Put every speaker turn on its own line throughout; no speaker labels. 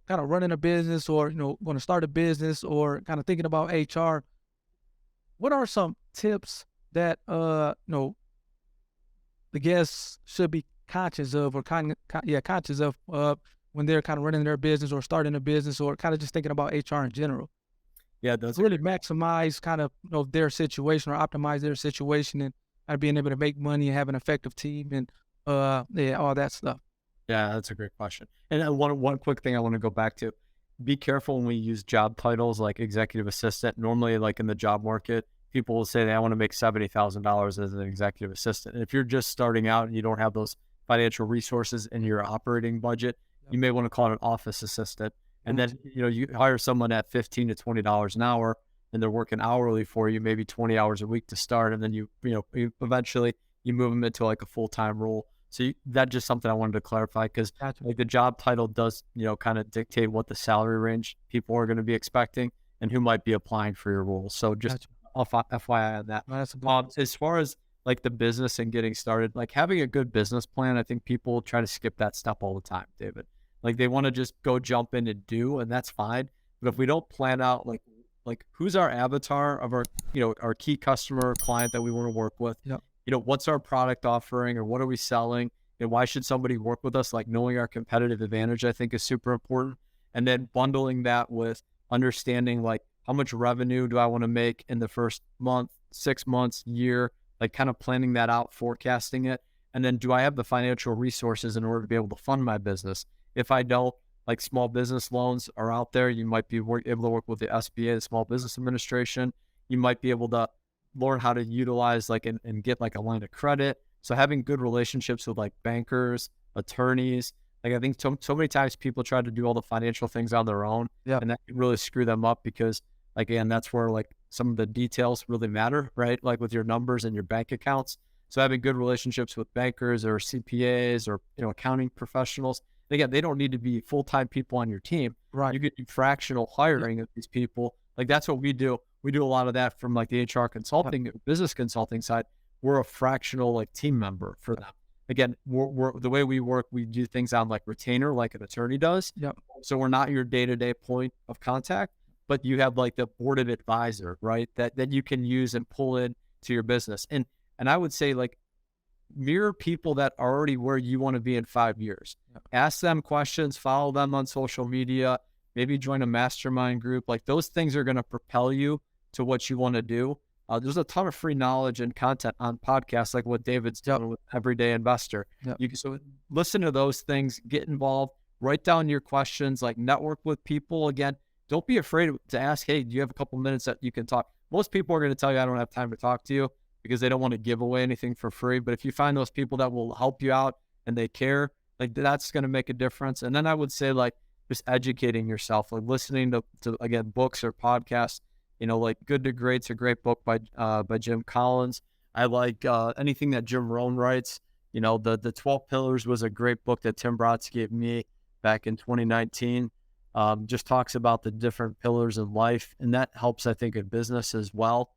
kind of running a business or, going to start a business or kind of thinking about HR, what are some tips that, the guests should be conscious of or conscious of when they're kind of running their business or starting a business or kind of just thinking about HR in general?
Yeah, those are
Really
great.
maximize kind of, their situation or optimize their situation and being able to make money and have an effective team and, yeah, all that stuff.
Yeah, that's a great question. And one quick thing I want to go back to: be careful when we use job titles like executive assistant. Normally, like in the job market, people will say, "I want to make $70,000 as an executive assistant." And if you're just starting out and you don't have those financial resources in your operating budget,
Yep.
you may want to call it an office assistant. And
Mhm.
then you hire someone at $15 to $20 an hour, and they're working hourly for you, maybe 20 hours a week to start, and then you eventually you move them into like a full time role. So that's just something I wanted to clarify, because
Gotcha.
like the job title does, kind of dictate what the salary range people are going to be expecting and who might be applying for your role. So just
Gotcha.
FYI on that.
No, that's a good.
As far as like the business and getting started, like having a good business plan, I think people try to skip that step all the time, David. Like they want to just go jump in and do, and that's fine. But if we don't plan out like who's our avatar of our, our key customer client that we want to work with,
Yep.
what's our product offering or what are we selling and why should somebody work with us? Like knowing our competitive advantage, I think is super important. And then bundling that with understanding like how much revenue do I want to make in the first month, 6 months, year, like kind of planning that out, forecasting it. And then do I have the financial resources in order to be able to fund my business? If I don't, like small business loans are out there. You might be able to work with the SBA, the Small Business Administration. You might be able to learn how to utilize like and get like a line of credit. So having good relationships with like bankers, attorneys, like I think so many times people try to do all the financial things on their own,
Yep.
and that can really screw them up because again, that's where like some of the details really matter, right? Like with your numbers and your bank accounts. So having good relationships with bankers or CPAs or accounting professionals. And again, they don't need to be full-time people on your team.
Right.
You could do fractional
Yep.
hiring of these people. Like that's what we do. We do a lot of that from like the HR
Yep.
consulting, business consulting side. We're a fractional like team member for them. Again, we're the way we work, we do things on like retainer, like an attorney does.
Yep.
So we're not your day-to-day point of contact, but you have like the boarded advisor, right? That you can use and pull in to your business. And I would say like mirror people that are already where you want to be in 5 years.
Yep.
Ask them questions, follow them on social media, maybe join a mastermind group. Like those things are going to propel you to what you want to do. There's a ton of free knowledge and content on podcasts like what David's
Yep.
doing with Everyday Investor.
Yep.
You can so listen to those things, get involved, write down your questions, like network with people. Again, don't be afraid to ask, hey, do you have a couple minutes that you can talk? Most people are going to tell you, I don't have time to talk to you because they don't want to give away anything for free. But if you find those people that will help you out and they care, like that's going to make a difference. And then I would say like just educating yourself, like listening to again, books or podcasts, like Good to Great's a great book by Jim Collins. I like anything that Jim Rohn writes. The 12 Pillars was a great book that Tim Brodsky gave me back in 2019. Just talks about the different pillars in life, and that helps, I think, in business as well.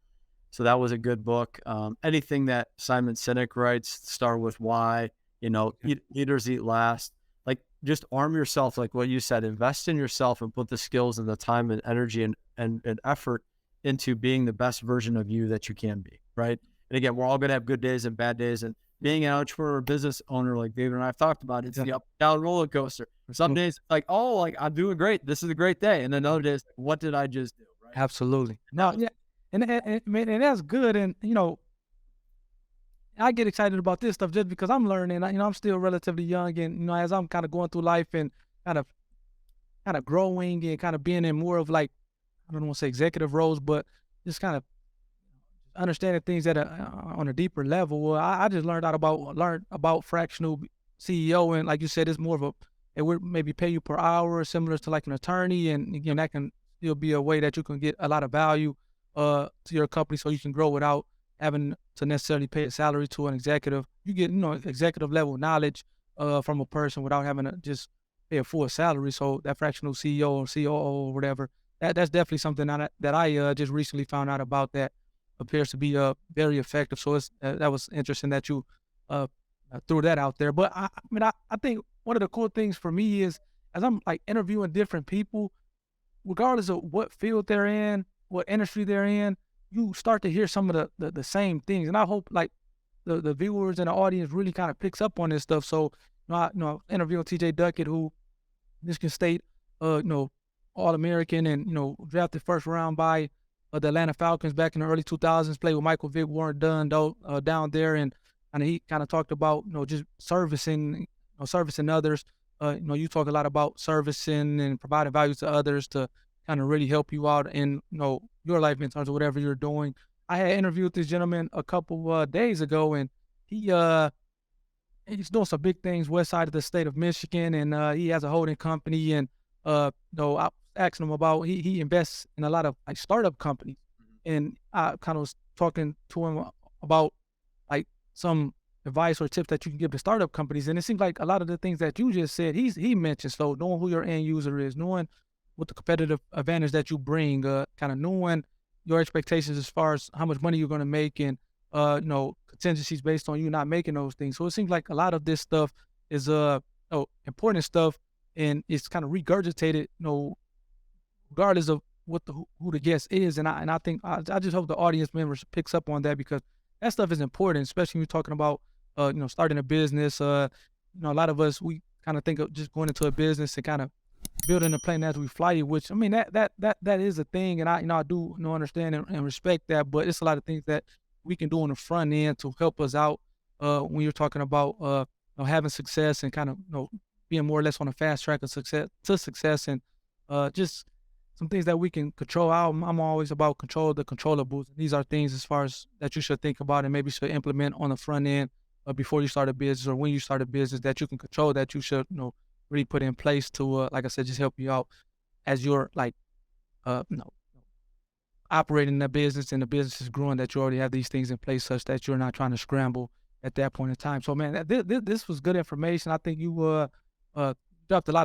So that was a good book. Anything that Simon Sinek writes, Start with Why, Leaders Eat Last. Like just arm yourself, like what you said, invest in yourself and put the skills and the time and energy and effort into being the best version of you that you can be, right? And again, we're all going to have good days and bad days. And being an entrepreneur or business owner, like David and I have talked about, it's
Yeah.
the up and down roller coaster. Some days, like, oh, like I'm doing great. This is a great day. And then other days, what did I just do, right?
Absolutely. No, yeah. Man, and that's good. And, I get excited about this stuff just because I'm learning. I'm still relatively young, and as I'm kind of going through life and kind of growing and kind of being in more of like, I don't want to say executive roles, but just kind of understanding things at on a deeper level. Well, I just learned about fractional CEO, and like you said, it's more of it would maybe pay you per hour, similar to like an attorney, and that can still be a way that you can get a lot of value to your company, so you can grow without having to necessarily pay a salary to an executive. You get executive level knowledge from a person without having to just pay a full salary. So that fractional CEO or COO or whatever, that's definitely something that I just recently found out about that appears to be very effective. So that was interesting that you uh, threw that out there. But I mean, I think one of the cool things for me is as I'm like interviewing different people, regardless of what field they're in, what industry they're in, you start to hear some of the same things. And I hope like the viewers and the audience really kind of picks up on this stuff. So, interviewing TJ Duckett, who Michigan State, All-American and, drafted first round by the Atlanta Falcons back in the early 2000s, played with Michael Vick, Warren Dunn down there. And he kind of talked about, just servicing others. You talk a lot about servicing and providing value to others to kind of really help you out in, your life in terms of whatever you're doing. I had interviewed this gentleman a couple days ago, and he's doing some big things west side of the state of Michigan, and he has a holding company. And I was asking him about he invests in a lot of like startup companies, and I kind of was talking to him about like some advice or tips that you can give to startup companies. And it seems like a lot of the things that you just said, he mentioned. So knowing who your end user is, knowing what the competitive advantage that you bring, kind of knowing your expectations as far as how much money you're going to make, and contingencies based on you not making those things. So it seems like a lot of this stuff is important stuff, and it's kind of regurgitated, regardless of what who the guest is. And I think I just hope the audience members picks up on that, because that stuff is important, especially when you're talking about starting a business. A lot of us, we kind of think of just going into a business and kind of building a plane as we fly it, which I mean that is a thing, and I do understand and respect that. But it's a lot of things that we can do on the front end to help us out when you're talking about having success and kind of being more or less on a fast track of success, and just some things that we can control. I'm always about control the controllables. These are things as far as that you should think about and maybe should implement on the front end before you start a business, or when you start a business, that you can control, that you should really put in place to like I said, just help you out as you're like operating the business and the business is growing, that you already have these things in place such that you're not trying to scramble at that point in time. So man, this was good information. I think you dropped a lot of